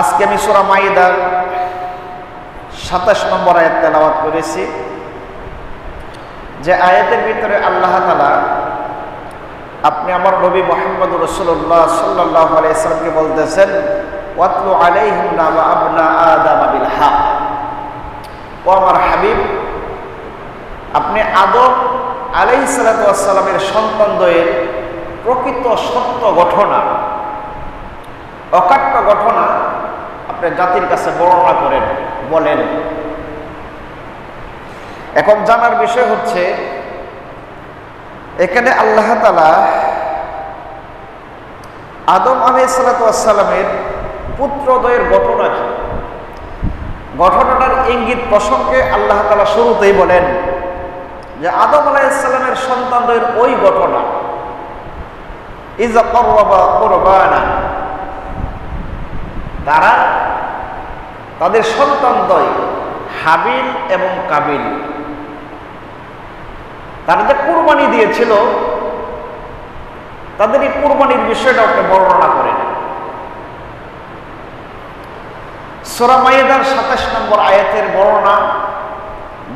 আজকে আমি সূরা মাইদার 27 নম্বর আয়াত তেলাওয়াত করেছি, যে আয়াতের ভিতরে আল্লাহ তাআলা আপনি আমার নবী মুহাম্মদ রাসূলুল্লাহ সাল্লাল্লাহু আলাইহি সাল্লামকে বলতেছেন, ওয়াতলু আলাইহিম নাবা আবনা আদম বিল হক। ও আমার হাবিব, আপনি আদম আলাইহিস সালাতু ওয়াস সালামের সন্তানদ্বয়ের প্রকৃত সত্য ঘটনা, অকাট্য ঘটনা আপনি জাতির কাছে বর্ণনা করেন, বলেন। এখন জানার বিষয় হচ্ছে, এখানে আল্লাহ তাআলা আদম আলাইহিস সালাতু ওয়াস সালামের পুত্রদ্বয়ের ঘটনা কি, ঘটনাটার ইঙ্গিত প্রসঙ্গে আল্লাহ তাআলা শুরুতেই বলেন যে আদম আলাইহিস সালামের সন্তানদ্বয়ের ওই ঘটনা, ইযা ক্বাররাবা কুরবানা, তারা তাদের সন্তানদ্বয় হাবিল এবং কাবিল, তারা যে কুরবানি দিয়েছিল, তাদের এই কুরবানির বিষয়টা আপনি বর্ণনা করেন। সূরা মাইদার 27 নম্বর আয়াতের বর্ণনা,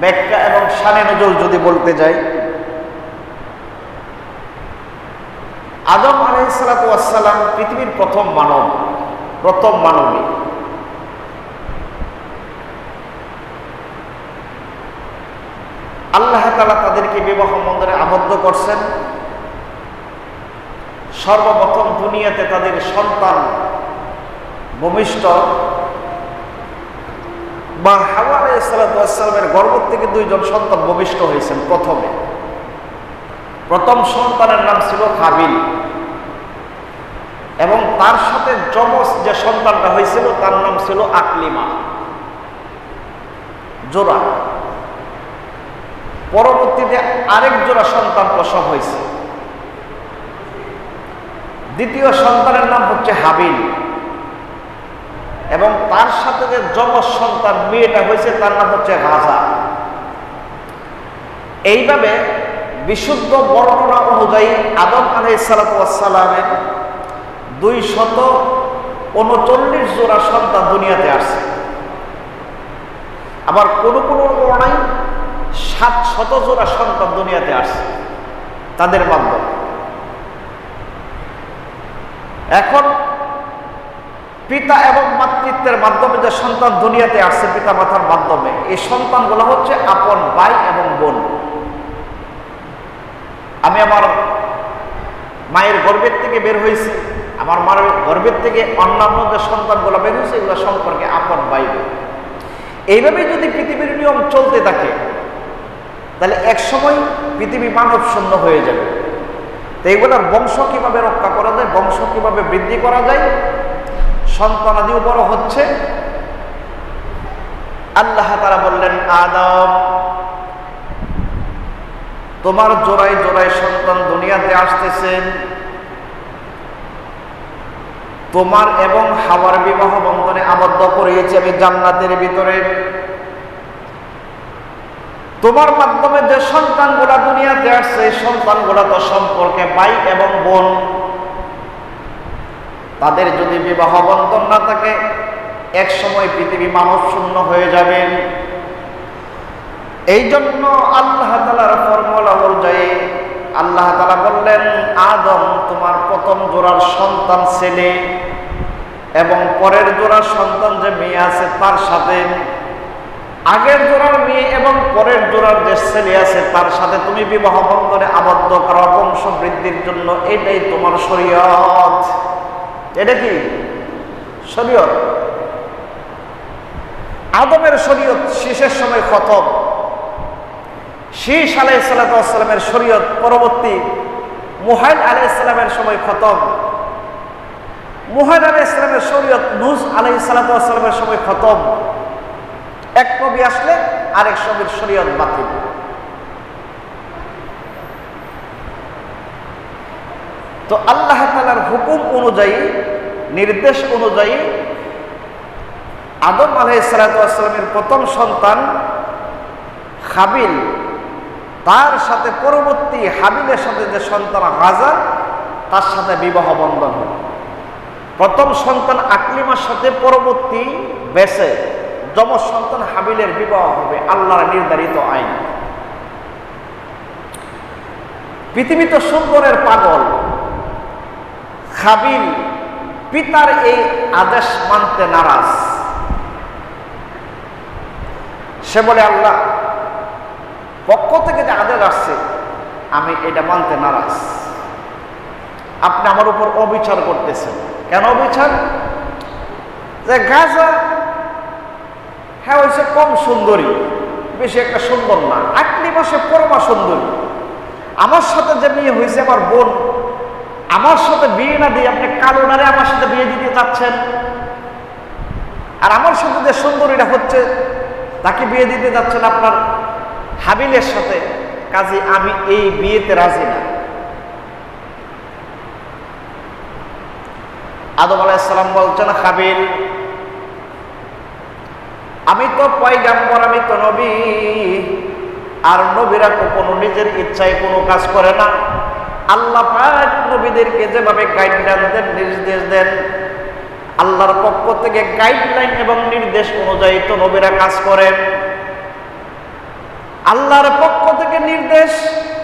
ব্যাখ্যা এবং শানে নজুল যদি বলতে যাই, আদম আলাইহিস সালাতু ওয়াস সালাম পৃথিবীর প্রথম মানব, প্রথম মানবী। আল্লাহ তাআলা তাদেরকে বিবাহ বন্ধনে আবদ্ধ করছেন। সর্বপ্রথম দুনিয়াতে তাদের সন্তান ভূমিষ্ঠ বা হাওয়া আলাইহিস সালাতু ওয়াস সালামের গর্ভ থেকে দুইজন সন্তান ভূমিষ্ঠ হয়েছেন। প্রথম সন্তানের নাম ছিল হাবিল, এবং তার সাথে যমজ যে সন্তানটা হয়েছিল তার নাম ছিল আকলিমা, জোড়া। পরবর্তীতে আরেক জোড়া সন্তান প্রসব হয়েছে। দ্বিতীয় সন্তানের নাম হচ্ছে হাবিল, এবং তার সাথে যে যমজ সন্তান মেয়েটা হয়েছে তার নাম হচ্ছে গাজা। এইভাবে বিশুদ্ধ বর্ণনা অনুযায়ী আদম আলাইহিস সালাতু ওয়াস সালামের 239 জোড়া সন্তান দুনিয়াতে আসছে। আবার কোন কোন বর্ণনায় 700 জোড়া সন্তান দুনিয়াতে আসছে তাদের মাধ্যমে। এখন পিতা এবং মাতৃত্বের মাধ্যমে যে সন্তান দুনিয়াতে আসছে, পিতা মাতার মাধ্যমে, এই সন্তানগুলো হচ্ছে আপন ভাই এবং বোন। আমি আমার মায়ের গর্ভের থেকে বের হয়েছি, আমার মার গর্ভের থেকে অন্যান্য যে সন্তানগুলো বের হয়েছে এগুলো সম্পর্কে আপন ভাই বোন। এইভাবে যদি পৃথিবীর নিয়ম চলতে থাকে, তাহলে এক সময় পৃথিবী মানব শূন্য হয়ে যাবে। তো এইগুলোর বংশ কিভাবে রক্ষা করা যায়, বংশ কিভাবে বৃদ্ধি করা যায়, সন্তানাদি বড় হচ্ছে। আল্লাহ তাআলা বললেন, আদম, তোমার জোড়ায় জোড়ায় সন্তান দুনিয়াতে আসতেছেন। তোমার এবং হাওয়ার বিবাহ বন্ধনে আবদ্ধ করিয়েছি আমি জান্নাতের ভিতরে। তোমার মাধ্যমে যে সন্তানগুলা দুনিয়াতে আসছে, এই সন্তানগুলা তো সম্পর্কে ভাই এবং বোন। তাদের যদি বিবাহ বন্ধন না থাকে, এক সময় পৃথিবী মানব শূন্য হয়ে যাবে। এই জন্য আল্লাহ তাআলার ফরমালা অনুযায়ী আল্লাহ তাআলা বললেন, আদম, তোমার প্রথম জোড়ার সন্তান ছেলে এবং পরের জোড়ার সন্তান যে মেয়ে আছে তার সাথে, আগের জোড়ার মেয়ে এবং পরের জোড়ার যে ছেলে আছে তার সাথে তুমি বিবাহ বন্ধনে আবদ্ধ করা, বংশ বৃদ্ধির জন্য। এটাই তোমার শরীয়ত। এটা কি শরীয়ত? আদমের শরীয়ত শেষের সময় খতম। শীস আলাইহিস সালাতু ওয়াস সালামের শরীয়ত পরবর্তী মুহাইল আলাইহিস সালামের সময় খতম। মুহাইল আলাইহিস সালামের শরীয়ত নূহ আলাইহিস সালাতু ওয়াস সালামের সময় খতম। এক নবী আসলে আরেক নবীর শরীয়ত বাতিল। তো আল্লাহ তাআলার হুকুম অনুযায়ী, নির্দেশ অনুযায়ী আদম আলাইহিস সালাতু ওয়াস সালামের প্রথম সন্তান হাবিল, তার সাথে পরবর্তী হাবিলের সাথে যে সন্তান গাজা, তার সাথে বিবাহ বন্ধন হল। প্রথম সন্তান আকলিমার সাথে পরবর্তী বেসে যমজ সন্তান হাবিলের বিবাহ হবে, আল্লাহর নির্ধারিত আইন। পৃথিবীতে সুন্দরের পাগল হাবিল পিতার এই আদেশ মানতে নারাজ। সে বলে, আল্লাহ পক্ষ থেকে যে আদেশ আসছে আমি এটা মানতে নারাজ, আপনি আমার উপর অবিচার করতেছেন। কেন অবিচার? যে গাজা হ্যাঁ হয়েছে কম সুন্দরী, বেশি একটা সুন্দর না, আকলি মাসে পরমা সুন্দরী। আমার সাথে যে বিয়ে হয়েছে আমার বোন, আমার সাথে বিয়ে না দিয়ে আপনি কালো নারে আমার সাথে বিয়ে দিতে চাচ্ছেন, আর আমার সাথে যে সুন্দরীটা হচ্ছে তাকে বিয়ে দিতে যাচ্ছেন আপনার হাবিলের সাথে, কাজে আমি এই বিয়েতে রাজি না। আদম আলাইহিস সালাম বলছেন, হাবিল আমি তো পয়গাম্বর, আমি তো নবী, আর নবীরা কখনো নিজের ইচ্ছায় কোনো কাজ করে না। আল্লাহ পাক নবীদেরকে যেভাবে গাইডলাইন দেন, নির্দেশ দেন, আল্লাহর পক্ষ থেকে গাইডলাইন এবং নির্দেশ অনুযায়ী তো নবীরা কাজ করেন। আল্লাহর পক্ষ থেকে নির্দেশ,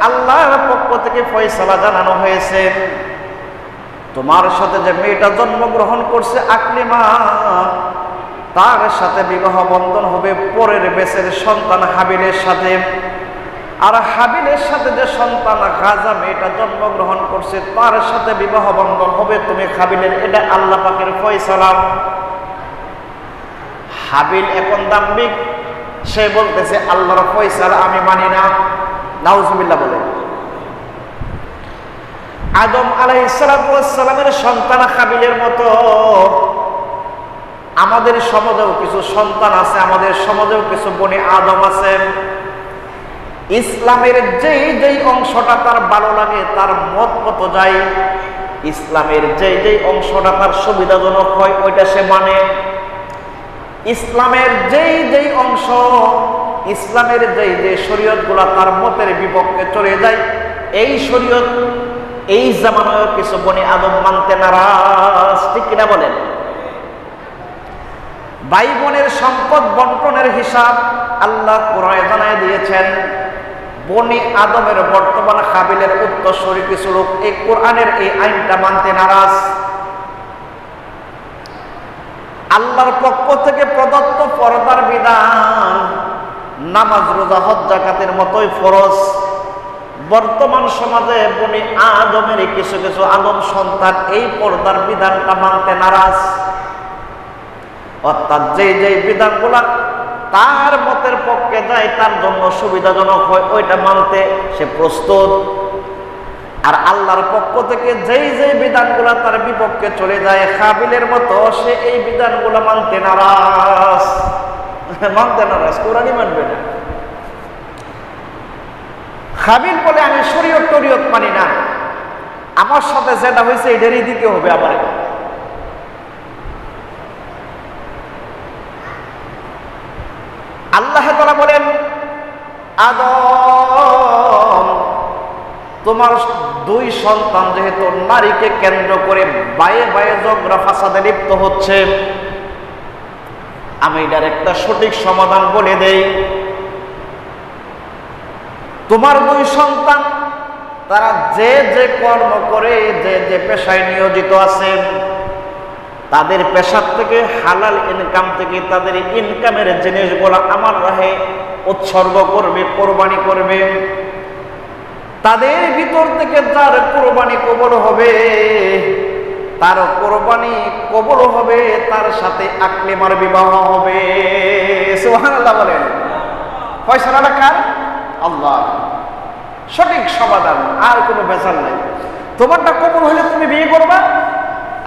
আল্লাহর পক্ষ থেকে ফয়সালা জানানো হয়েছে, তোমার সাথে যে মেয়েটা জন্মগ্রহণ করছে আকলিমা, তার সাথে বিবাহ বন্ধন হবে পরের বেসের সন্তান হাবিলের সাথে। আর হাবিলের সাথে যে সন্তান গাজা মেয়েটা জন্মগ্রহণ করছে তার সাথে বিবাহ বন্ধন হবে তুমি হাবিলের, এটা আল্লাহ পাকের ফয়সালা। হাবিল এখন দাম্ভিক, সে বলতেছে আল্লাহর ফয়সালা আমি মানি না। নাউজুবিল্লাহ বলে। আদম আলাইহিস সালামের সন্তান হাবিলের মতো আমাদের সমাজেও কিছু সন্তান আছে, আমাদের সমাজেও কিছু বনি আদম আছে। ইসলামের যেই যেই অংশটা তার ভালো লাগে তার মত মতো যায়, ইসলামের যেই যেই অংশটা তার সুবিধাজনক হয় ওইটা সে মানে। ইসলামের যেই যেই অংশ, ইসলামের যেই যে শরীয়তগুলা তার মতের বিপক্ষে চলে যায়, এই শরীয়ত এই জামানায় কিছু বনি আদম মানতে নারাজ। ঠিক কিনা বলেন? ভাই বোনের সম্পদ বন্টনের হিসাব আল্লাহ কোরআনে জানায় দিয়েছেন। বনি আদমের বর্তমান হাবিলের উত্তরসূরি কিছু লোক এই কোরআনের এই আইনটা মানতে নারাজ। আল্লাহর পক্ষ থেকে প্রদত্ত পর্দার বিধান নামাজ, রোজা, হজ, যাকাতের মতোই ফরজ। বর্তমান সমাজে বনি আদমের কিছু কিছু আদম সন্তান এই পর্দার বিধানটা মানতে নারাজ। অর্থাৎ যেই যেই বিধানগুলা তার মতের পক্ষে যায়, তার জন্য সুবিধাজনক হয়, ওইটা মানতে সে প্রস্তুত। আর আল্লাহর পক্ষ থেকে যেই যেই বিধানগুলা তার বিপক্ষে চলে যায় হাবিলের মতো, সে এই বিধানগুলা মানতে নারাজ। মানতে নারাজ, কোরআনই মানবে না। হাবিল বলে আমি শরীয়ত টরিয়ত মানি না, আমার সাথে যেটা হয়েছে এটারই দিতে হবে। আবার আল্লাহ তাআলা বলেন, আদম তোমার দুই সন্তান যেহেতু নারীকে কেন্দ্র করে বায়ে বায়ে ঝগড়া ফাসাদে লিপ্ত হচ্ছে, আমি এটার একটা সঠিক সমাধান বলে দেই। তোমার দুই সন্তান তারা যে যে কর্ম করে, যে যে পেশায় নিয়োজিত আছে, তাদের পেশার থেকে হালাল ইনকাম থেকে তাদের ইনকামের জিনিসগুলো আমার রাহে উৎসর্গ করবে, কোরবানি করবে। তাদের ভিতর থেকে যার কোরবানি কবুল হবে, তার কোরবানি কবুল হবে, তার সাথে আকলিমার বিবাহ হবে। সুবহানাল্লাহ বলেন। ফয়সালাটা কার? আল্লাহ। সঠিক সমাধান, আর কোনো ভেজাল নাই। তোমারটা কবুল হলে তুমি বিয়ে করবা,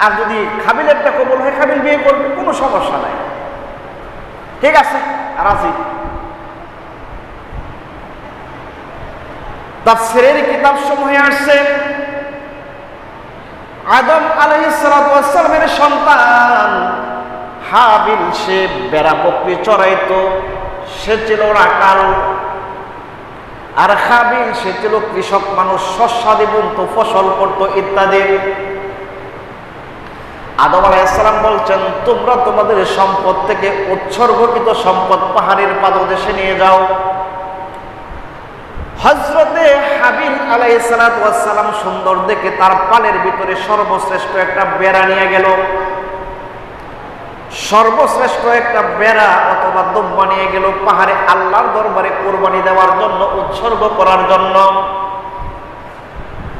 আর যদি হাবিলেরটা কবুল হয় হাবিল বিয়ে করবে, কোনো সমস্যা নাই। ঠিক আছে, রাজি। তাফসীরের কিতাব সমূহে আসছে আদম আলাইহিস সালামের সন্তান হাবিল সে বেড়া বকরি চড়াইতো, সে ছিল রাখাল। আর হাবিল সে ছিল কৃষক মানুষ, শস্যাদি বুনতো, ফসল করতো ইত্যাদি। আদম আলাইহিস সালাম বলছেন, তোমরা তোমাদের সম্পদ থেকে উৎসর্গকৃত সম্পদ পাহাড়ের পাদদেশে নিয়ে যাও। হযরতে হাবিল আলাইহিস সালাম সুন্দর দেখে তার পালের ভিতরে সর্বশ্রেষ্ঠ একটা বেড়া নিয়ে গেল। সর্বশ্রেষ্ঠ একটা বেড়া অথবা দুব্বা নিয়ে গেল পাহাড়ে আল্লাহর দরবারে কুরবানি দেওয়ার জন্য, উৎসর্গ করার জন্য।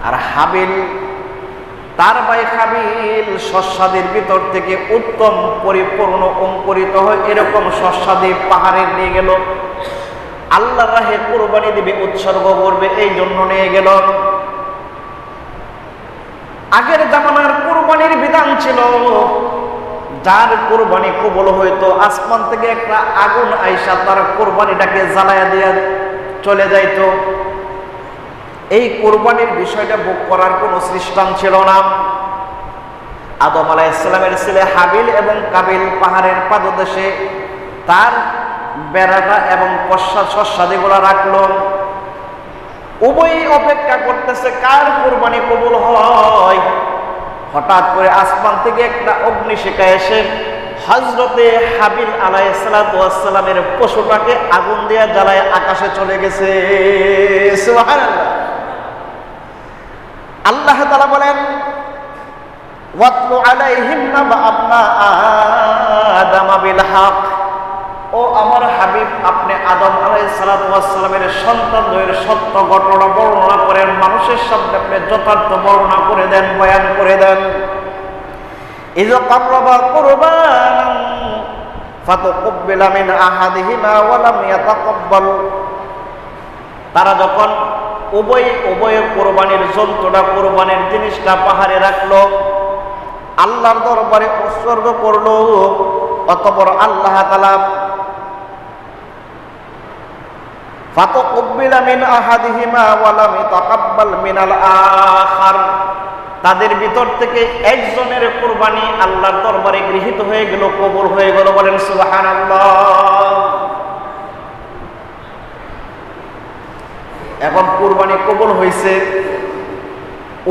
আর হাবিল, তার ভাই হাবিল শস্যাদির ভিতর থেকে উত্তম পরিপূর্ণ অঙ্কুরিত হয় এরকম শস্যাদি পাহাড়ে নিয়ে গেল, আল্লাহর রাহে কুরবানি দিবে, উৎসর্গ করবে, এই জন্য নিয়ে গেল। আগের জামানার কুরবানির বিধান ছিল, যার কুরবানি কবুল হইতো আসমান থেকে একটা আগুন আইসা তার কুরবানিটাকে জ্বালায়া দিয়ে চলে যাইতো। এই কুরবানির বিষয়টা ভোগ করার কোনো সিস্টেম ছিল না। আদম আলাইহিস সালামের ছেলে হাবিল এবং কাবিল পাহাড়ের পাদদেশে তার বেড়াটা এবং শস্যাদিগুলা রাখলো। উভয়ই অপেক্ষা করতেছে কার কুরবানি কবুল হয়। হঠাৎ করে আসমান থেকে একটা অগ্নিশিখা এসে হযরতে হাবিল আলাইহিস সালামের পশুটাকে আগুন দিয়ে জ্বালায় আকাশে চলে গেছে। সুবহানাল্লাহ। আল্লাহ তাআলা বলেন, ওয়াতলু আলাইহিম নাবা আবনা আদম বিল হক। ও আমার হাবিব, আপনি আদম আলাইহিস সালামের সন্তানদের সত্য ঘটনা বর্ণনা করেন, মানুষের সামনে আপনি যথার্থ বর্ণনা করে দেন, বয়ান করে দেন। ইয কাররাবা কুরবানান ফাতাকাব্বালা মিন আহাদিহিমা ওয়া লাম ইয়াতাকাব্বাল। তারা যখন উভয়ের কুরবানির জন্তুটা, কুরবানির জিনিসটা পাহাড়ে রাখলো, আল্লাহর দরবারে উৎসর্গ করলো, অতঃপর আল্লাহ তাআলা ফাতাকাব্বালা মিন আহাদিহিমা ওয়া লাম ইয়াতাকাব্বাল মিনাল আখার। তাদের ভিতর থেকে একজনের কুরবানি আল্লাহর দরবারে গৃহীত হয়ে গেল, কবুল হয়ে গেল। বলেন সুবহানাল্লাহ। এখন কুরবানি কবুল হয়েছে,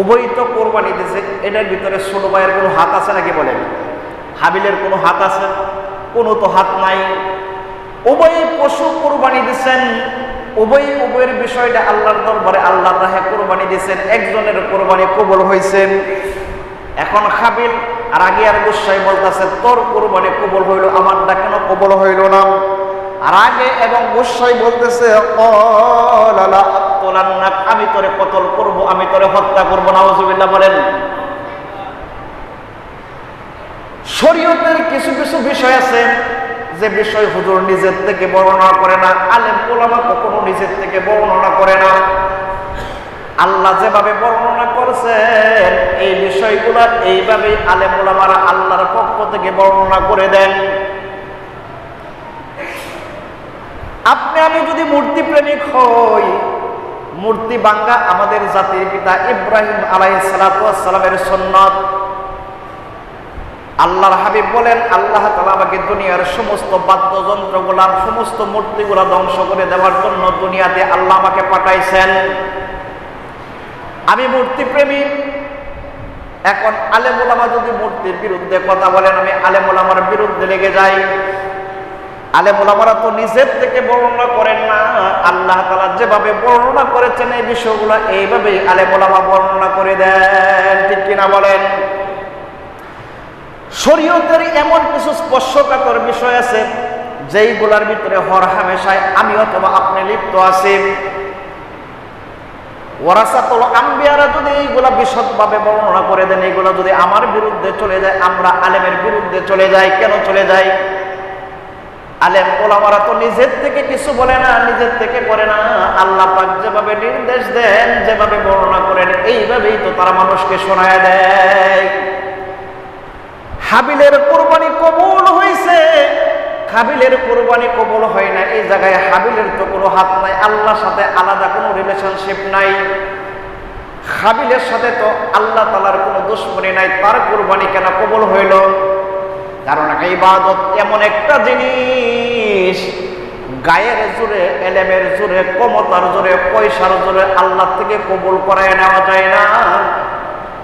উভয় তো কুরবানি দিয়েছে, এটার ভিতরে ছোট ভাইয়ের কোনো হাত আছে নাকি? বলেন, হাবিলের কোনো হাত আছে? কোনো তো হাত নাই। উভয় পশু কুরবানি দিচ্ছেন, উভয়ের বিষয়টা আল্লাহর দরবারে আল্লাহর রাহে কুরবানি দিয়েছেন, একজনের কুরবানি কবুল হয়েছে। এখন হাবিল আর আগে আর গুসাই বলতেছে, তোর কুরবানি কবুল হইল, আমারটা কেন কবুল হইল না? আর আগে এবং গুসাই বলতেছে, আমি তোরে কতল করব, আমি তোরে হত্যা করবো। নাউজুবিল্লাহ। বলেন, শরীয়তের কিছু কিছু বিষয় আছে যে বিষয় হুজুর নিজের থেকে বর্ণনা করে না, আলেম ওলামা কখনো নিজের থেকে বর্ণনা করে না। আল্লাহ যেভাবে বর্ণনা করেছেন এই বিষয়গুলো এইভাবেই আলেম ওলামারা আল্লাহর পক্ষ থেকে বর্ণনা করে দেন। আপনি আমি যদি মূর্তি প্রেমিক হই, মূর্তি ভাঙ্গা আমাদের জাতির পিতা ইব্রাহিম আলাইহিস সালামের সুন্নাত। আল্লাহর হাবিব বলেন, আল্লাহ তাআলা আমাকে দুনিয়ার সমস্ত বাদ্যযন্ত্রগুলা, সমস্ত মূর্তিগুলা ধ্বংস করে দেওয়ার জন্য দুনিয়াতে আল্লাহ আমাকে পাঠাইছেন। আমি মূর্তি প্রেমী। এখন আলেম ওলামা যদি মূর্তির বিরুদ্ধে কথা বলেন, আমি আলেম ওলামার বিরুদ্ধে লেগে যাই। আলেম ওলামারা তো নিজের থেকে বর্ণনা করেন না, আল্লাহ তাআলা যেভাবে বর্ণনা করেছেন এই বিষয়গুলো এইভাবেই আলেম ওলামা বর্ণনা করে দেন। ঠিক কিনা বলেন? শরীয়তের এমন কিছু স্পর্শকাতর বিষয় আছে যেইগুলার ভিতরে হর হামেশায় আমি অথবা আপনি লিপ্ত আছি। ওয়ারাসাতুল আম্বিয়ারা যদি এইগুলা বিশদভাবে বর্ণনা করে দেন, এইগুলা যদি আমার বিরুদ্ধে চলে যায়, আমরা আলেমের বিরুদ্ধে চলে যাই। কেন চলে যাই? আলেম ওলামারা তো নিজের থেকে কিছু বলে না, নিজের থেকে করে না। আল্লাহ পাক যেভাবে নির্দেশ দেন, যেভাবে বর্ণনা করেন, এইভাবেই তো তারা মানুষকে শোনায় দেয়। হাবিলের কুরবানি কবুল হয়েছে, হাবিলের কুরবানি কবুল হয় না, এই জায়গায় হাবিলের তো কোনো হাত নাই, আল্লাহর সাথে আলাদা কোনো রিলেশনশিপ নাই। হাবিলের সাথে তো আল্লাহ তাআলার কোনো দুশমনি নাই, তার কুরবানি কেন কবুল হইল? কারণ ইবাদত এমন একটা জিনিস, গায়ের জোরে, এলেমের জোরে, ক্ষমতার জোরে, পয়সার জোরে আল্লাহ থেকে কবুল করায় নেওয়া যায় না।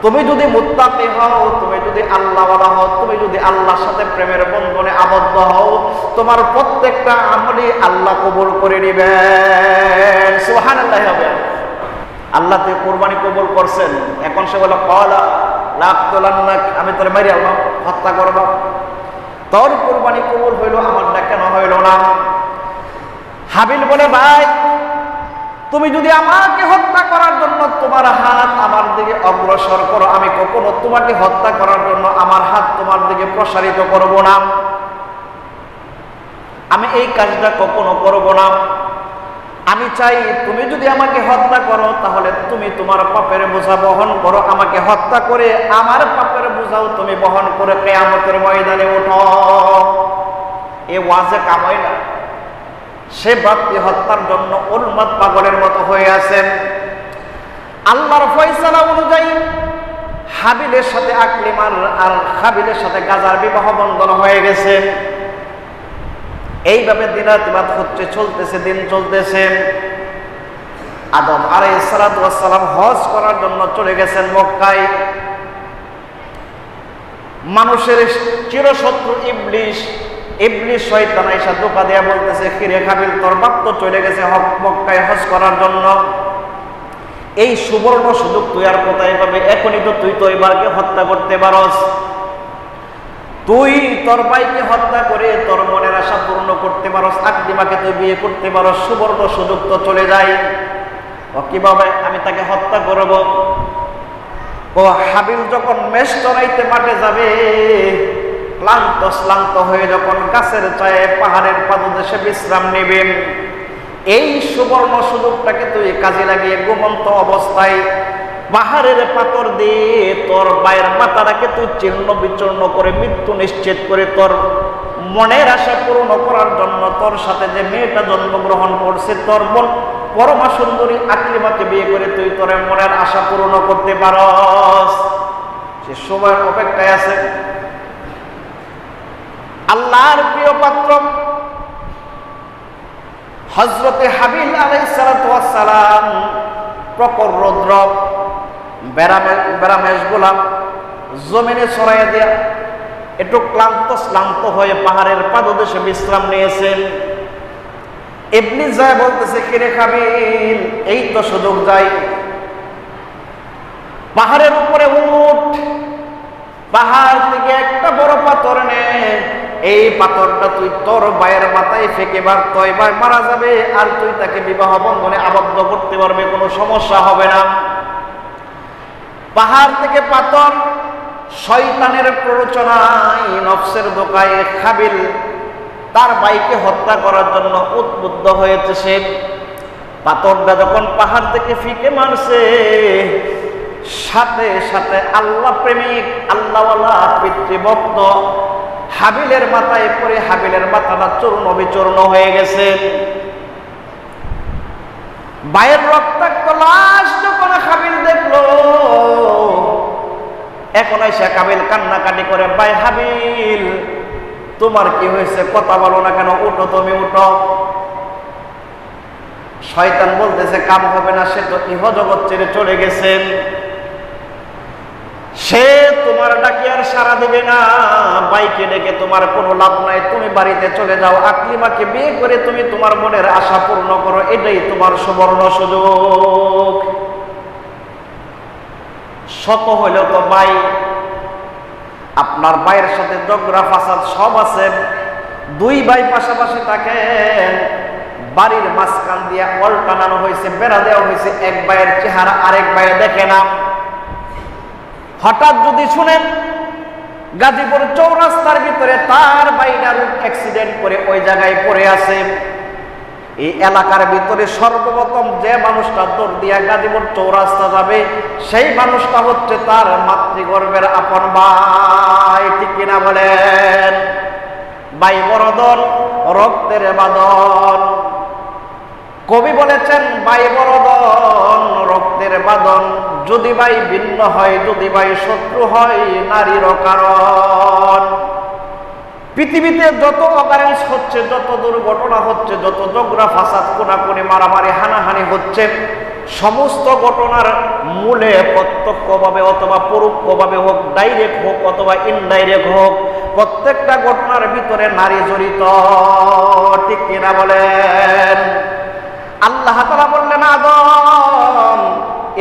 তুমি যদি মুত্তাকি হও, তুমি যদি আল্লাহওয়ালা হও, তুমি যদি আল্লাহর সাথে প্রেমের বন্ধনে আবদ্ধ হও, তোমার প্রত্যেকটা আমলই আল্লাহ কবুল করে নেবেন। সুবহানাল্লাহ হবে। আল্লাহ তো কুরবানি কবুল করছেন, এখন সে বলে ক্বালা লাআকতুলান্নাক, আমি তোর মারি আল্লাহ হত্যা করব। তোর কুরবানি কবুল হইল, আমারটা কেন হইল না? হাবিল বলে ভাই, তুমি যদি আমাকে হত্যা করার জন্য তোমার হাত আমার দিকে অগ্রসর করো, আমি কখনো তোমাকে হত্যা করার জন্য আমার হাত তোমার দিকে প্রসারিত করব না। আমি এই কাজটা কখনো করব না। আমি চাই তুমি যদি আমাকে হত্যা করো, তাহলে তুমি তোমার পাপের বোঝা বহন করো, আমাকে হত্যা করে আমার পাপের বোঝাও তুমি বহন করে কিয়ামতের ময়দানে ওঠো। এ ওয়াজে কামাই না। সে ব্যক্তি হত্যার জন্য উন্মাদ পাগলের মতো হয়ে আছেন। আল্লাহর ফয়সালা অনুযায়ী হাবিলের সাথে আকলিমার আর হাবিলের সাথে গাজার বিবাহ বন্ধন হয়ে গেছে। এইভাবে দিনাতিবাদ হচ্ছে, চলতেছে, দিন চলতেছে। আদম আলাইহিস সালাতু ওয়াস সালাম হজ করার জন্য চলে গেছেন মক্কায়। মানুষের চিরশত্রু ইবলিস শয়তান এসে ধোঁকা দেয়া বলতেছে, কিরে হাবিল, তোর বাপ তো চলে গেছে মক্কায় হজ করার জন্য, এই সুবর্ণ সুযোগ তুই আর কোথায় পাবে? এখনই তো তুই তো এবারকে হত্যা করতে পারস, তুই তোর ভাইকে হত্যা করে তোর মনের আশা পূর্ণ করতে পারস, আকলিমাকে তুই বিয়ে করতে পারস, সুবর্ণ সুযোগ তো চলে যায়। ও কিভাবে আমি তাকে হত্যা করব? ও হাবিল যখন মেষ চড়াইতে মাঠে যাবে, ক্লান্ত হয়ে যখন গাছের ছায়ায় পাহাড়ের পাদদেশে বিশ্রাম নেবেন, এই সুবর্ণ সুযোগটাকে তুই কাজে লাগিয়ে ঘুমন্ত অবস্থায় পাহাড়ের পাথর দিয়ে তোর ভাইয়ের মাথাটাকে তুই চূর্ণ বিচূর্ণ করে মৃত্যু নিশ্চিত করে তোর মনের আশা পূর্ণ করার জন্য তোর সাথে যে মেয়েটা জন্মগ্রহণ করছে, তোর বোন পরমা সুন্দরী আকলিমাকে বিয়ে করে তুই তোর মনের আশা পূর্ণ করতে পারস। সে সময়ের অপেক্ষায় আছে। আল্লাহর প্রিয় পাত্র হযরতে হাবিল আলাইহিস সালাতু ওয়াস সালাম প্রখর রৌদ্র, বেড়ামেশ গোলাপ জমিনে ছড়াইয়া দেয়া একটু ক্লান্ত হয়ে পাহাড়ের পাদদেশে বিশ্রাম নিয়েছেন। ইবলিস যায় বলতেছে, কিরে হাবিল, এই তো সুযোগ, যাই পাহাড়ের উপরে উঠ, পাহাড় থেকে একটা বড় পাথর নে, এই পাথরটা তুই তোর ভাইয়ের মাথায় ফেঁকে তোর ভাই মারা যাবে, আর তুই তাকে বিবাহ বন্ধনে আবদ্ধ করতে পারবে, কোনো সমস্যা হবে না। পাহাড় থেকে পাথর, শয়তানের প্ররোচনায়, নফসের ধোঁকায় হাবিল তার ভাইকে হত্যা করার জন্য উদ্বুদ্ধ হয়েছে। সে পাথরটা যখন পাহাড় থেকে ফিকে মারছে, সাথে সাথে আল্লাহ প্রেমিক, আল্লাহওয়ালা পিতৃভক্ত হাবিলের মাথায় পড়ে হাবিলের মাথাটা চূর্ণ বিচূর্ণ হয়ে গেছে। ভাইয়ের রক্তাক্ত লাশ যখন হাবিল দেখলো, এখন এসে হাবিল কান্নাকাটি করে, ভাই হাবিল, তোমার কি হয়েছে? কথা বলো না কেন? উঠো, তুমি উঠো। শয়তান বলতেছে, কাম হবে না, সে তো ইহজগৎ ছেড়ে চলে গেছেন, সে তোমার ডাকি আর সাড়া দেবে না, ভাইকে ডেকে তোমার কোনো লাভ নাই, তুমি বাড়িতে চলে যাও, আকলিমাকে বিয়ে করে তুমি তোমার মনের আশা পূর্ণ করো, এটাই তোমার সুবর্ণ সুযোগ। শত হইলেও তো ভাই, আপনার ভাইয়ের সাথে ঝগড়া ফাসাদ সব আছে, দুই ভাই পাশাপাশি থাকেন, বাড়ির মাঝখান দিয়ে অল টানানো হয়েছে, বেড়া দেওয়া হয়েছে, এক ভাইয়ের চেহারা আরেক ভাইয়ে দেখে না। হঠাৎ যদি শুনেন গাজীপুর চৌরাস্তার ভিতরে তার বাইরা রোড অ্যাক্সিডেন্ট করে ওই জায়গায় পড়ে আছে, এই এলাকার ভিতরে সর্বপ্রথম যে মানুষটা দৌড় দিয়া গাজীপুর চৌরাস্তা যাবে, সেই মানুষটা হচ্ছে তার মাতৃগর্ভের আপন ভাই। ঠিক কিনা বলেন? ভাই বরদন, রক্তের বাঁধন। কবি বলেছেন, ভাই বরদন, রক্তের বাঁধন, যদি ভাই ভিন্ন হয়, যদি ভাই শত্রু হয়, নারীর কারণ। পৃথিবীতে যত অকারেন্স হচ্ছে, যত দুর্ঘটনা হচ্ছে, যত ঝগড়া ফাসাদ, কোনাকুনি, মারামারি, হানাহানি হচ্ছে, সমস্ত ঘটনার মূলে প্রত্যক্ষভাবে অথবা পরোক্ষভাবে হোক, ডাইরেক্ট হোক অথবা ইনডাইরেক্ট হোক, প্রত্যেকটা ঘটনার ভিতরে নারী জড়িত। ঠিক কিনা বলেন? আল্লাহ তাআলা বললেন, আদম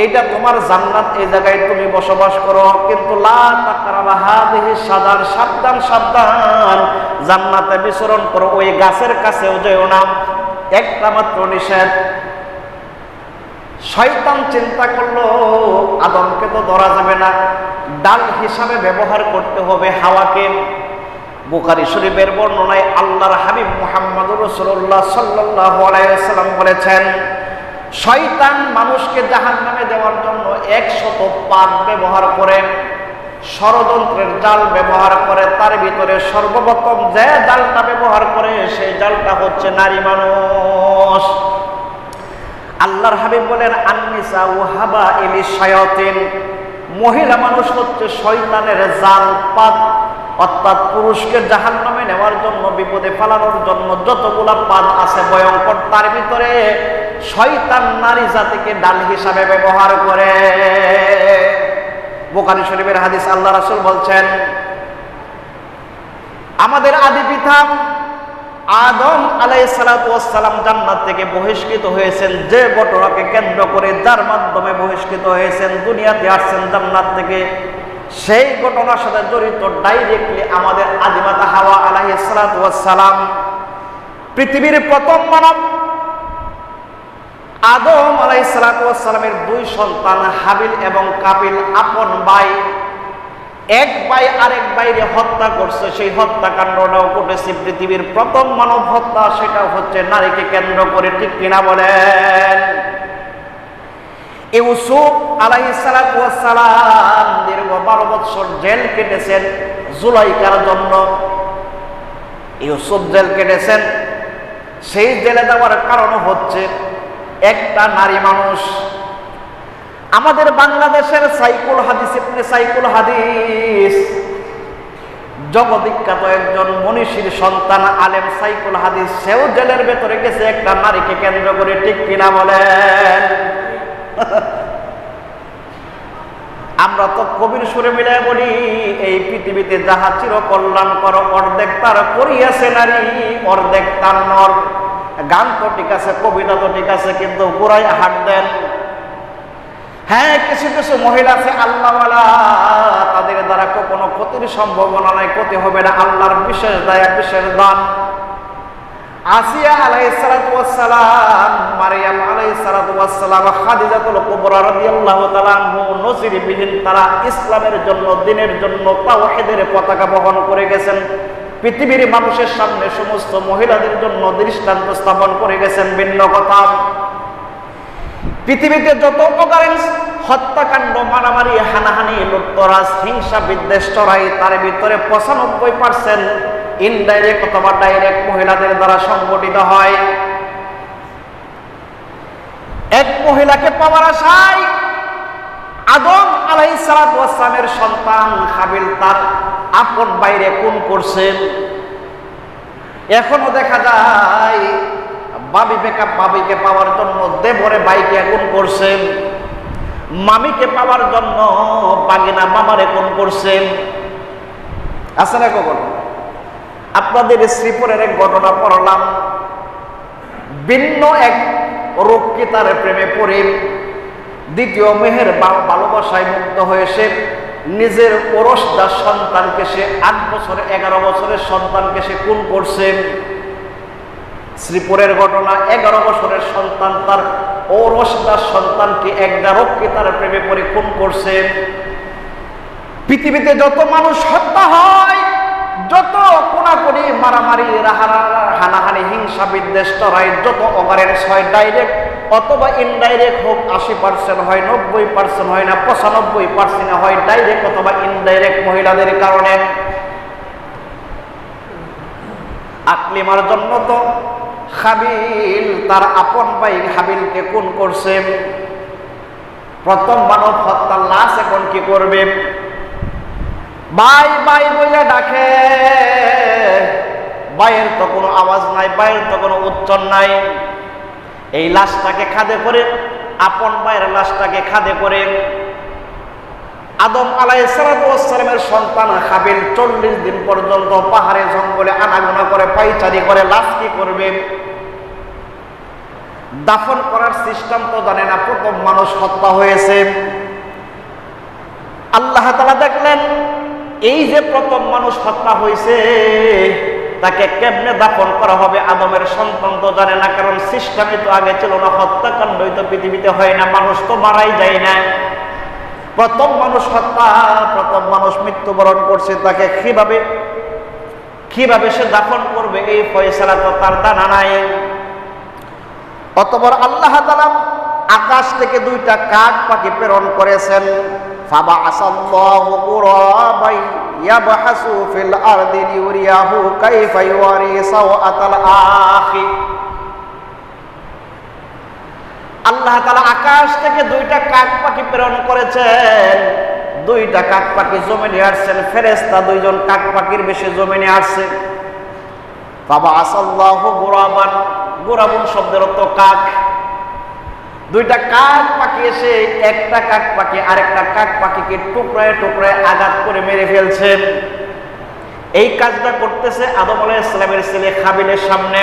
এইটা তোমার জান্নাত, এই জায়গায় তুমি বসবাস করো, কিন্তু লা তাকরাবা হাযিহি শাজার, সাবধান সাবধান, জান্নাতে বিচরণ করো, ওই গাছের কাছেও যেও না। একটা মাত্র নিষেধ। শয়তান চিন্তা করলো আদমকে তো ধরা যাবে না, ডাল হিসাবে ব্যবহার করতে হবে হাওয়াকে। বুখারী শরীফের বর্ণনায় আল্লাহর হাবিব মুহাম্মদুর রাসূলুল্লাহ সাল্লাল্লাহু আলাইহি ওয়াসাল্লাম বলেছেন, শয়তান মানুষকে জাহান্নামে দেওয়ার জন্য 100 পাক ব্যবহার করে, ষড়যন্ত্রের জাল ব্যবহার করে। তার ভিতরে সর্বপ্রথম যে জালটা ব্যবহার করে সেই জালটা হচ্ছে নারী মানুষ। আল্লাহর হাবিব বলেন, আন-নিসা হাবাইলিশ শায়াতিন, মহিলা মানুষ হচ্ছে শয়তানের জাল পাত, অর্থাৎ পুরুষকে জাহান্নামে নেওয়ার জন্য, বিপদে ফেলানোর জন্য যতগুলা পাত আছে ভয়ঙ্কর, তার ভিতরে শয়তান নারী জাতিকে ডাল হিসাবে ব্যবহার করে। বুখারী শরীফের হাদিস, আল্লাহ রাসূল বলছেন, আমাদের আদি পিতা আদম আলাইহিস সালাতু ওয়াস সালাম জান্নাত থেকে বহিষ্কৃত হয়েছেন, যে ঘটনাকে কেন্দ্র করে, যার মাধ্যমে বহিষ্কৃত হয়েছেন, দুনিয়াতে আসছেন জান্নাত থেকে, সেই ঘটনার সাথে জড়িত ডাইরেক্টলি আমাদের আদিমাতা হাওয়া আলাইহিস সালাতু ওয়াস সালাম। পৃথিবীর প্রথম মানব আদম আলাইহিস সালাতু ওয়াস সালামের 2 সন্তান হাবিল এবং কাবিল আপন ভাই, এক ভাই আরেক ভাইকে হত্যা করছে। সেই হত্যাকাণ্ডটাও ঘটেছে পৃথিবীর প্রথম মানব হত্যা, সেটা হচ্ছে নারীকে কেন্দ্র করে। ঠিক কিনা বলেন? ইউসুফ আলাইহিস সালাতু ওয়াস সালাম দীর্ঘ 12 বছর জেল কেটেছেন জুলাইকার জন্য। ইউসুফ জেল কেটেছেন, সেই জেলে যাওয়ার কারণ হচ্ছে একটা নারী মানুষ। আমাদের বাংলাদেশের সাইকুল হাদিস, ইবনে সাইকুল হাদিস, জগবিখ্যাত একজন মনীষীর সন্তান, আলেম সাইকুল হাদিস, সেও জেলের ভেতরে গেছে একটা নারীকে কেন্দ্র করে। ঠিক কিনা বলেন? আমরা তো কবির সুরে মিলায় বলি, এই পৃথিবীতে যাহা চির কল্যাণকর, অর্ধেক তার করিয়াছে নারী, অর্ধেক তার নর। গান তো ঠিক আছে, কবিতা তো ঠিক আছে, কিন্তু গোড়ায় হাত দেন। হ্যাঁ, কিছু কিছু মহিলা আছে আল্লাহওয়ালা, তাদের দ্বারা কোনো ক্ষতির সম্ভাবনা নাই, ক্ষতি হবে না, আল্লাহর বিশেষ দয়া, বিশেষ দান। আসিয়া আলাইহিস সালাতু ওয়াস সালাম, মারইয়াম আলাইহিস সালাতু ওয়াস সালাম, খাদিজাতুল কুবরা রাদিয়াল্লাহু তাআলা আনহু, নজিরবিহীন তারা ইসলামের জন্য, দ্বীনের জন্য, তাওহীদের পতাকা বহন করে গেছেন। পৃথিবীর মানুষের সামনে সমস্ত মহিলাদের জন্য দৃষ্টান্ত স্থাপন করে গেছেন। ভিন্ন কথা, পৃথিবীতে যত অকারেন্স, হত্যাকাণ্ড, মারামারি, হানাহানি, লুটতরাজ, হিংসা, বিদ্বেষ চড়াই, তার ভিতরে 95% ইনডাইরেক্ট অথবা ডাইরেক্ট মহিলাদের দ্বারা সংগঠিত হয়। এক মহিলাকে পাওয়ার আশায় আদম আলাইহিস সালাতু ওয়াস সালামের সন্তান হাবিল তার আপন বাইরে খুন করছেন। এখনো দেখা যায় বাবিকে পাওয়ার জন্য দেবরে ভাইকে খুন করছেন, মামিকে পাওয়ার জন্য বাগিনা মামারে খুন করছেন। আছে না কখনো? আপনাদের শ্রীপুরের এক ঘটনা পড়লাম, ভিন্ন এক রক্ষী তার প্রেমে পড়ে দ্বিতীয় মেহের ভালোবাসায় মুগ্ধ হয়ে সে নিজের ওরসদার সন্তানকে, সে 8 বছরের 11 বছরের সন্তানকে সে খুন করছে। শ্রীপুরের ঘটনা, 11 বছরের সন্তান তার ওরসদার সন্তানকে একটা রক্ষী তার প্রেমে পড়ে খুন করছে। পৃথিবীতে যত মানুষ হত্যা হয়, যত কোনাকুনি, মারামারি, হানাহানি, হিংসা, বিদ্বেষ চড়াই, যত অগারেন্স হয়, ডাইরেক্ট অথবা ইনডাইরেক্ট হোক, 80% হয়, 90% হয় না, 95% হয় ডাইরেক্ট অথবা ইনডাইরেক্ট মহিলাদের কারণে। আকলিমার জন্য তো হাবিল তার আপন ভাই হাবিলকে খুন করছে। প্রথম মানব হত্যার লাশ এখন কি করবে? ভাই ভাই বলে ডাকে, ভাইয়ের তো কোনো আওয়াজ নাই, ভাইয়ের তো কোনো উচ্চারণ নাই। এই লাশটাকে খাদে করে আপন ভাইয়ের লাশটাকে খাদে করে আদম আলাইহিস সালামের সন্তান হাবিল 40 দিন পর্যন্ত পাহাড়ে জঙ্গলে আনাগোনা করে পায়চারি করে লাশ কি করবে, দাফন করার সিস্টেম তো জানে না। প্রথম মানুষ হত্যা হয়েছে, আল্লাহ তাআলা দেখলেন এই যে প্রথম মানুষ হত্যা হয়েছে তাকে কেমনে দাফন করা হবে, আদমের সন্তান তো জানে না, কারণ সিস্টেমে তো আগে ছিল না, হত্যাকাণ্ডই তো পৃথিবীতে হয় না, মানুষ তো মারাই যায় না। প্রথম মানুষ হত্যা, প্রথম মানুষ মৃত্যুবরণ করছে, তাকে কিভাবে সে দাফন করবে এই ফয়সালা তো তার জানা নাই। অতঃপর আল্লাহ তাআলা আকাশ থেকে 2টা কাক পাখি প্রেরণ করেছেন। ফাবাআসাল্লাহু গুরাবাই ইয়াবহাসু ফিল আরদি লিউরিয়াহু কাইফা ইওয়ারি সাওআতাল আখি। আল্লাহ তাআলা আকাশ থেকে 2টা কাক পাখি প্রেরণ করেছেন। 2টা কাক পাখি জমিনে আসছেন, ফেরেশতা 2 জন কাক পাখির বেশে জমিনে আসছে। ফাবাআসাল্লাহু গুরাবান, গুরাবুন শব্দের অর্থ কাক। 2টা কাক পাখি এসে একটা কাক পাখি আরেকটা কাক পাখিকে টুকরায় টুকরায় আঘাত করে মেরে ফেলছেন। এই কাজটা করতেছে আদম আলাইহিস সালামের ছেলে হাবিলের সামনে।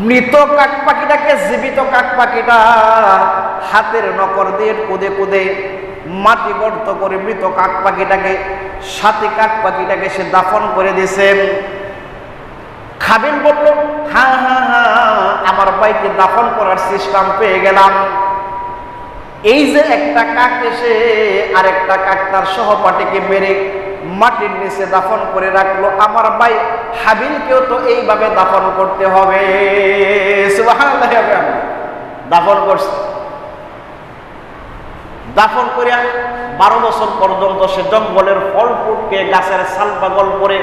মৃত কাক পাখিটাকে জীবিত কাক পাখিটা হাতের নখর দিয়ে কুদে কুদে মাটি গর্ত করে মৃত কাক পাখিটাকে, সাথে কাক পাখিটাকে সে দাফন করে দিয়েছেন। হাবিল বলল, হ্যাঁ হ্যাঁ হ্যাঁ, আমার ভাইকে দাফন করার সিস্টেম পেয়ে গেলাম। এই যে একটা কাক এসে আরেকটা কাক তার সহপাঠীকে মেরে মাটির নিচে দাফন করে রাখলো, আমার ভাই হাবিলকেও তো এইভাবে দাফন করতে হবে। সুবহানাল্লাহ। দাফন করছে, দাফন করে 12 বছর পর্যন্ত সে জঙ্গলের ফল ফ্রুট খেয়ে গাছের ছাল পাগল করে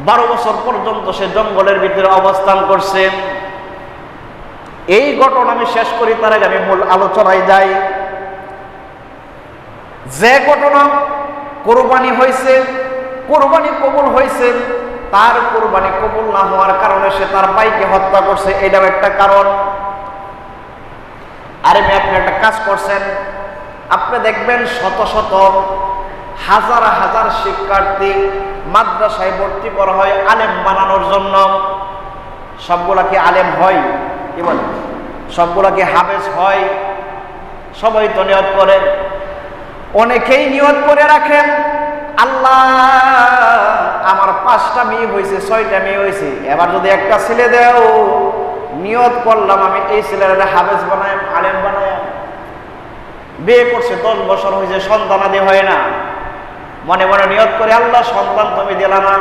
12 বছর পর্যন্ত সে জঙ্গলের ভিতরে অবস্থান করছে। এই ঘটনা আমি শেষ করি, তার আগে আমি মূল আলোচনায় যাই। যে ঘটনা কোরবানি হয়েছে, কোরবানি কবুল হয়েছে, তার কোরবানি কবুল না হওয়ার কারণে সে তার ভাইকে হত্যা করছে, এটাও একটা কারণ। আরে আপনি একটা কাজ করছেন, আপনি দেখবেন শত শত হাজার হাজার শিক্ষার্থী মাদ্রাসায় ভর্তি করা হয় আলেম বানানোর জন্য। সবগুলা কি আলেম হয়? কি বলে? সবগুলা কি হাফেজ হয়? সবাই তো নিয়ত করে, অনেকেই নিয়ত করে রাখেন, আল্লাহ আমার 5টা মেয়ে হয়েছে, 6টা মেয়ে হয়েছে, এবার যদি একটা ছেলে দেও, নিয়ত করলাম আমি এই ছেলেরা হাফেজ বানায়, আলেম বানায়। বিয়ে করছে 10 বছর হয়েছে, সন্তানাদি হয় না, মনে মনে নিয়ত করে, আল্লাহ সন্তান তুমি দিলা না,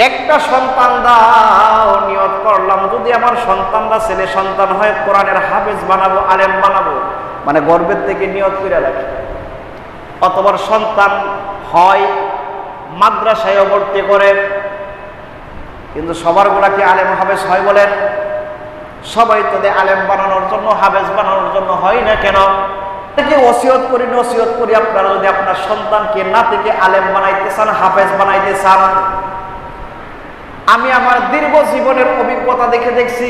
একটা সন্তান দাও। নিয়ত করলাম যদি আমার সন্তানরা ছেলে সন্তান হয়, কোরআনের হাফেজ বানাবো, আলেম বানাবো, মানে গর্বের থেকে নিয়ত করে রাখে। অতবার সন্তান হয়, মাদ্রাসায় ভর্তি করে, কিন্তু সবার গুলা কি আলেম হাফেজ হয় বলেন? সবাই তো আলেম বানানোর জন্য, হাফেজ বানানোর জন্য হয় না কেন? ওসিয়ত করি, নসিহত করি, আপনারা যদি আপনার সন্তানকে নাতিকে আলেম বানাইতে চান, হাফেজ বানাইতে চান, আমি আমার দীর্ঘ জীবনের অভিজ্ঞতা দেখছি,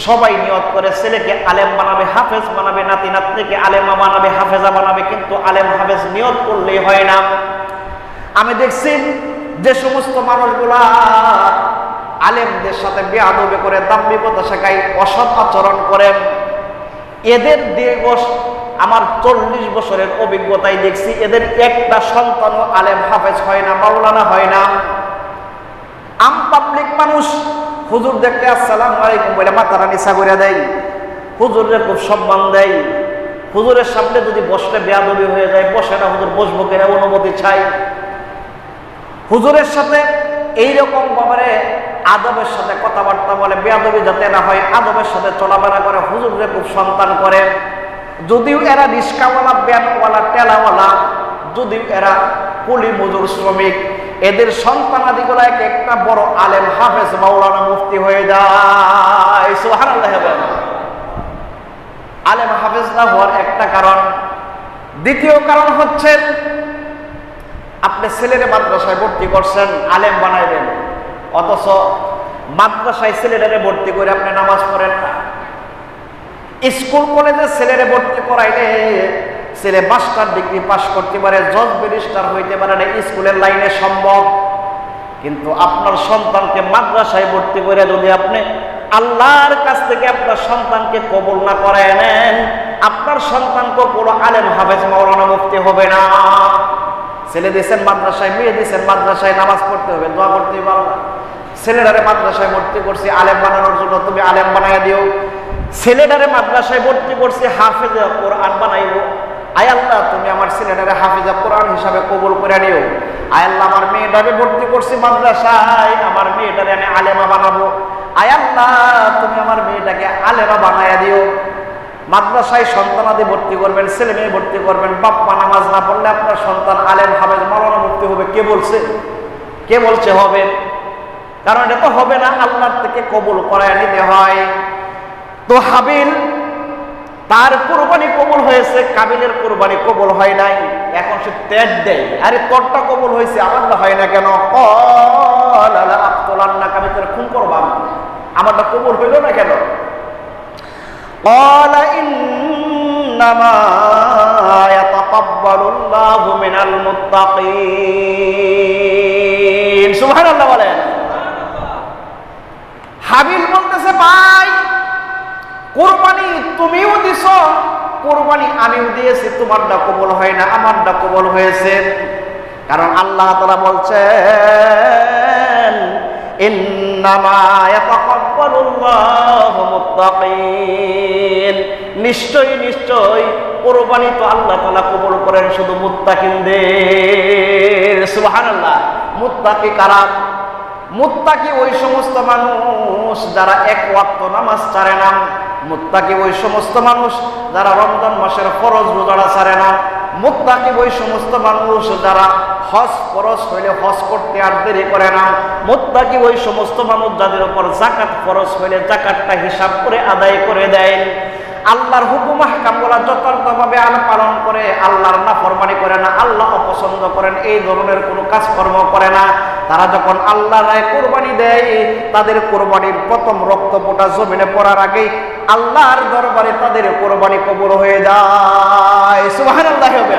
সবাই নিয়ত করে ছেলেকে আলেম বানাবে, হাফেজ বানাবে, নাতি নাতনিকে আলেমা বানাবে, হাফেজা বানাবে, কিন্তু আলেম হাফেজ নিয়ত করলেই হয় না। আমি দেখছি যে সমস্ত মানুষগুলা আলেমদের সাথে বেয়াদবি করে, দাম্ভিকতা শেখায়, অসৎ আচরণ করেন, এদের দীর্ঘ আমার 40 বছরের অভিজ্ঞতায় দেখছি এদের একটা সন্তানও আলেম হাফেজ হয় না, মাওলানা হয় না। আম পাবলিক মানুষ হুজুর দেখতে আসসালামু আলাইকুম বলে মাথাটা নিচা করে দেয়, হুজুরের খুব সম্মান দেয়, হুজুরের সামনে যদি বসলে বেয়াদবি হয়ে যায়, বসে না, হুজুর বসবো কিনা অনুমতি চাই। হুজুরের সাথে এইরকম ভাবে আদবের সাথে কথাবার্তা বলে, বেয়াদবি যাতে না হয় আদবের সাথে চলাফেরা করে, হুজুরের খুব সন্তান করে। যদিও এরা রিস্কাওয়ালা, ব্যানওয়ালা, টেলাওয়ালা, যদিও এরা কুলি মজুর শ্রমিক, এদের সন্তানাদিগুলো এক একটা বড় আলেম, হাফেজ, মাওলানা, মুফতি হয়ে যায়। সুবহানাল্লাহ। আলেম হাফেজ না হওয়ার একটা কারণ। দ্বিতীয় কারণ হচ্ছে, আপনি ছেলের মাদ্রাসায় ভর্তি করছেন, আলেম বানাইবেন, অথচ মাদ্রাসায় ছেলেটারে ভর্তি করে আপনি নামাজ পড়েন না, স্কুল কলেজে ছেলেরে ভর্তি করাইলে ছেলে মাস্টার ডিগ্রি পাস করতে পারে, জজ ব্যারিস্টার হইতে পারে না, স্কুলের লাইনে সম্ভব। কিন্তু আপনার সন্তানকে মাদ্রাসায় ভর্তি করে যদি আপনি আল্লাহর কাছ থেকে আপনার সন্তানকে কবুল না করায় নেন, আপনার সন্তান কোনো আলেম হাফেজ মাওলানা মুফতি হবে না। ছেলে দিয়েছেন মাদ্রাসায়, মেয়ে দিয়েছেন মাদ্রাসায়, নামাজ পড়তে হবে, দোয়া করতে পারবে না। ছেলেটারে মাদ্রাসায় ভর্তি করছি আলেম বানানোর জন্য, তুমি আলেম বানাইয়া দিও। ছেলেটারে মাদ্রাসায় ভর্তি করছি হাফেজে কোরআন বানাইবো, আয় আল্লাহ তুমি আমার ছেলেটারে হাফেজে কোরআন হিসাবে কবুল করে নিও। আয় আল্লাহ আমার মেয়েটাকে ভর্তি করছি মাদ্রাসায়, আমার মেয়েটারে আমি আলেমা বানাবো, আয় আল্লাহ তুমি আমার মেয়েটাকে আলেমা বানাইয়া দিও। মাদ্রাসায় সন্তানাদি ভর্তি করবেন, ছেলে মেয়ে ভর্তি করবেন, বাপ্পা নামাজ না পড়লে আপনার সন্তান আলেম হাফেজ মাওলানা মুফতি হবে, কে বলছে? কে বলছে হবে? কারণ এটা তো হবে না, আল্লাহর থেকে কবুল করায় নিতে হয়। তো হাবিল তার কোরবানি কবুল হয়েছে, কাবিলের কোরবানি কবুল হয় নাই। এখন সে ত্যাগ দেয়, আরে তোরটা কবুল হয়েছে আমারটা হয় না কেন? আমি তোর খুন করবাম, আমারটা কবুল হইল না কেন? সুবহানাল্লাহ বলেন। হাবিল বলতেছে ভাই কোরবানি তুমিও দিছ, কোরবানি আমিও দিয়েছি, তোমারটা কবুল হয় না, আমারটা কবুল হয়েছে। কারণ আল্লাহ তাআলা বলছেন ইন্নামা ইয়াতাকাব্বালুল্লাহু মুত্তাকিন, নিশ্চয় নিশ্চয় কোরবানি তো আল্লাহ তাআলা কবুল করেন শুধু মুত্তাকিনদের। সুবহানাল্লাহ। মুত্তাকি কারা? মুত্তাকি ওই সমস্ত মানুষ যারা এক ওয়াক্ত নামাজ ছাড়ে না। মুত্তাকি ওই সমস্ত মানুষ যারা রমজান মাসের ফরজ রোজাটা ছাড়ে না। মুত্তাকি ওই সমস্ত মানুষ যারা হজ ফরজ হইলে হজ করতে আর দেরি করে না। মুত্তাকি ওই সমস্ত মানুষ যাদের উপর যাকাত ফরজ হইলে যাকাতটা হিসাব করে আদায় করে দেয়, আল্লাহর হুকুম আহকামগুলো যথার্থভাবে পালন করে, আল্লাহর নাফরমানি করে না, আল্লাহ অপছন্দ করেন এই ধরনের কোনো কাজকর্ম করে না। তারা যখন আল্লাহর রায় কোরবানি দেয়, তাদের কোরবানির প্রথম রক্ত ফোঁটা জমিনে পড়ার আগেই আল্লাহর দরবারে তাদের কোরবানি কবুল হয়ে যায়। সুবহানাল্লাহ। হবে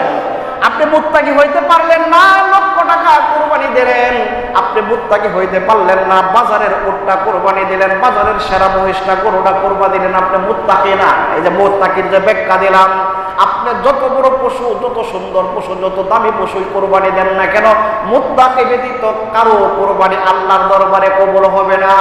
আপনি মুত্তাকি হইতে পারলেন না, লক্ষ টাকা কোরবানি দিলেন, আপনি মুত্তাকি হইতে পারলেন না, বাজারের উটটা কোরবানি দিলেন, বাজারের সেরা মহিষটা গরুটা কোরবানি দিলেন, আপনি মুত্তাকি না। এই যে মুত্তাকির যে ব্যাখ্যা দিলাম, আপনি যত বড় পশু, যত সুন্দর পশু, যত দামি পশু কোরবানি দেন না কেন, মুত্তাকি ব্যতীত কারো কোরবানি আল্লাহর দরবারে কবুল হবে না।